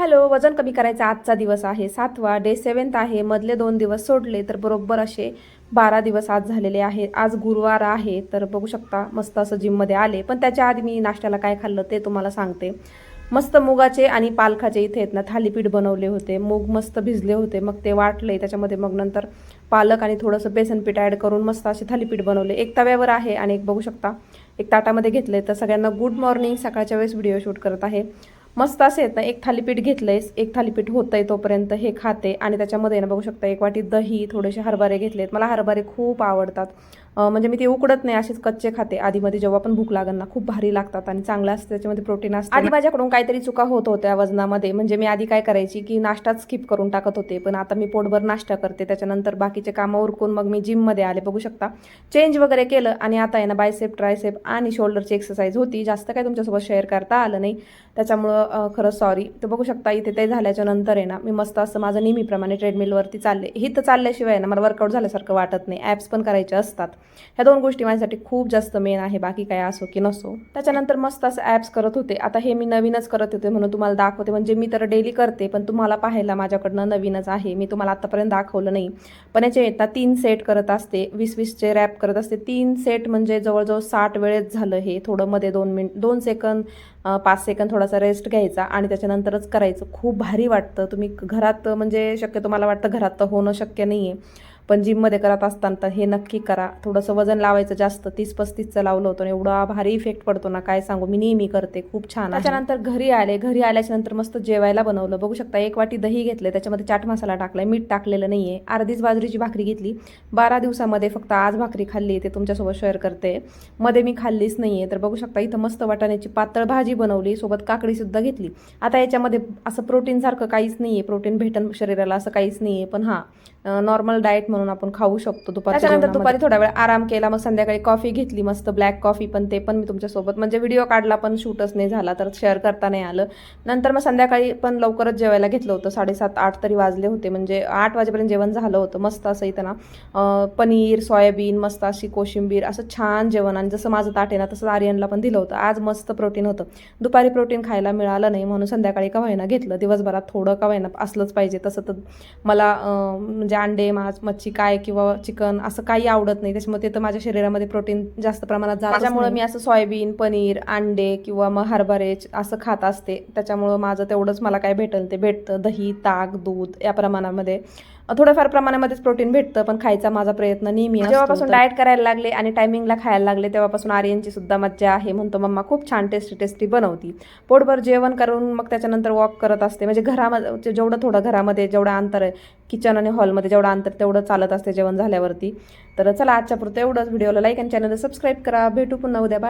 Hello, वजन कमी करायचा आजचा दिवस आहे 7वा, डे 7th आहे. मधले 2 दिवस सोडले तर बरोबर असे 12 दिवस आज झालेले आहेत. आज गुरुवार आहे तर बघू शकता मस्त असं जिममध्ये आले. पण त्याच्या आधी मी नाश्त्याला काय खाल्लं ते तुम्हाला सांगते. मस्त मुगाचे आणि पालकाचे इथे आहेत ना थालीपीठ बनवले होते. मूग मस्त भिजले होते, मग ते वाटले त्याच्यामध्ये, मग नंतर पालक आणि थोडंसं बेसनपीठ ॲड करून मस्त असे थालीपीठ बनवले. एक तव्यावर आहे आणि एक बघू शकता एक ताटामध्ये घेतले. तर सगळ्यांना गुड मॉर्निंग. सकाळच्या वेळेस व्हिडिओ शूट करत आहे. मस्त असे आहेत ना, एक थालीपीठ घेतलंय, एक थालीपीठ होतंय तोपर्यंत हे खाते. आणि त्याच्यामध्ये ना बघू शकता एक वाटी दही, थोडेसे हरभरे घेतलेत. मला हरभरे खूप आवडतात. म्हणजे मी ते उकडत नाही, असेच कच्चे खाते आधीमध्ये जेव्हा पण भूक लागेल ना. खूप भारी लागतात आणि चांगलं असतं, त्याच्यामध्ये प्रोटीन असतं. आधी माझ्याकडून काहीतरी चुका होत होत्या वजनामध्ये. म्हणजे मी आधी काय करायची की नाश्ताच स्किप करून टाकत होते, पण आता मी पोटभर नाश्ता करते. त्याच्यानंतर बाकीचे कामं उरकून मग मी जिममध्ये आले. बघू शकता चेंज वगैरे केलं आणि आता आहे ना बायसेप, ट्रायसेप आणि शोल्डरची एक्सरसाइज होती. जास्त काय तुमच्यासोबत शेअर करता आलं नाही, त्याच्यामुळं खरं सॉरी. तर बघू शकता इथे ते झाल्याच्या नंतर आहे ना मी मस्त असं माझं नेहमीप्रमाणे ट्रेडमिलवरती चालले. ही तर चालल्याशिवाय ना मला वर्कआउट झाल्यासारखं वाटत नाही. ॲप्स पण करायचे असतात. ह्या 2 गोष्टी माझ्यासाठी खूप जास्त मेन आहे, बाकी काय असो की नसो. त्याच्यानंतर मस्त असं ॲप्स करत होते. आता हे मी नवीनच करत होते म्हणून तुम्हाला दाखवते. म्हणजे मी तर डेली करते, पण तुम्हाला पाहायला माझ्याकडनं नवीनच आहे. मी तुम्हाला आत्तापर्यंत दाखवलं नाही. पण याचे येतात 3 सेट करत असते. 20-20चे रॅप करत असते. 3 सेट म्हणजे जवळजवळ 60 वेळेस झालं हे. थोडं मध्ये 2 सेकंद 5 सेकंद थोडासा रेस्ट घ्यायचा आणि त्याच्यानंतरच करायचं. खूप भारी वाटतं. तुम्ही घरात म्हणजे शक्यतो मला वाटतं घरात तर होणं शक्य नाही आहे, पण जिममध्ये करत असताना तर हे नक्की करा. थोडंसं वजन लावायचं जास्त, 30-35चं लावलं होतं. एवढा भारी इफेक्ट पडतो ना काय सांगू. मी नेहमी करते, खूप छान. त्याच्यानंतर घरी आले. घरी आल्याच्या नंतर मस्त जेवायला बनवलं. बघू शकता एक वाटी दही घेतले, त्याच्यामध्ये चाट मसाला टाकलाय, मीठ टाकलेलं नाही आहे. अर्धीच बाजरीची भाकरी घेतली. 12 दिवसामध्ये फक्त आज भाकरी खाल्ली, ते तुमच्यासोबत शेअर करते. मध्ये मी खाल्लीच नाही आहे. तर बघू शकता इथं मस्त वाटाण्याची पातळ भाजी बनवली, सोबत काकडीसुद्धा घेतली. आता याच्यामध्ये असं प्रोटीनसारखं काहीच नाही आहे, प्रोटीन भेटन शरीराला असं काहीच नाही आहे, पण हां नॉर्मल डाएट म्हणून आपण खाऊ शकतो. त्याच्यानंतर दुपारी थोडा वेळ आराम केला. मग संध्याकाळी कॉफी घेतली, मस्त ब्लॅक कॉफी. पण ते पण मी तुमच्यासोबत म्हणजे व्हिडिओ काढला पण शूटच नाही झाला, तर शेअर करता नाही आलं. नंतर मग संध्याकाळी पण लवकरच जेवायला घेतलं होतं. 7:30-8 तरी वाजले होते, म्हणजे 8 वाजेपर्यंत जेवण झालं होतं. मस्त असं इथं ना पनीर, सोयाबीन, मस्त अशी कोशिंबीर, असं छान जेवण. आणि जसं माझं ताट आहे ना तसं आर्यनला पण दिलं होतं. आज मस्त प्रोटीन होतं. दुपारी प्रोटीन खायला मिळालं नाही म्हणून संध्याकाळी का व्हायना घेतलं. दिवसभरात थोडं का व्हायना असलंच पाहिजे. तसं तर मला म्हणजे अंडे, मांस, मच्छी काय किंवा चिकन असं काही आवडत नाही. त्याच्यामुळे ते तर माझ्या शरीरामध्ये प्रोटीन जास्त प्रमाणात जात, त्याच्यामुळे मी असं सोयाबीन, पनीर, अंडे किंवा मग हरभरे असं खात असते. त्याच्यामुळं माझं तेवढंच मला काय भेटेल ते भेटतं. दही, ताक, दूध या प्रमाणामध्ये थोड्याफार प्रमाणामध्येच प्रोटीन भेटतं, पण खायचा माझा प्रयत्न नेहमी असतो. जेव्हापासून डाएट करायला लागले आणि टायमिंगला खायला लागले तेव्हापासून आर्यनची सुद्धा मज्जा आहे. म्हणतो मम्मा खूप छान टेस्टी बनवती. पोटभर जेवण करून मग त्याच्यानंतर वॉक करत असते. म्हणजे घरामध्ये जेवढं थोडं घरामध्ये जेवढं अंतर आहे किचन आणि हॉलमध्ये जेवढं अंतर तेवढं चालत असते जेवण झाल्यावरती. तर चला आजच्या पुरतं एवढंच. व्हिडिओला लाईक आणि चॅनलला सबस्क्राईब करा. भेटू पुन्हा उद्या. बाय.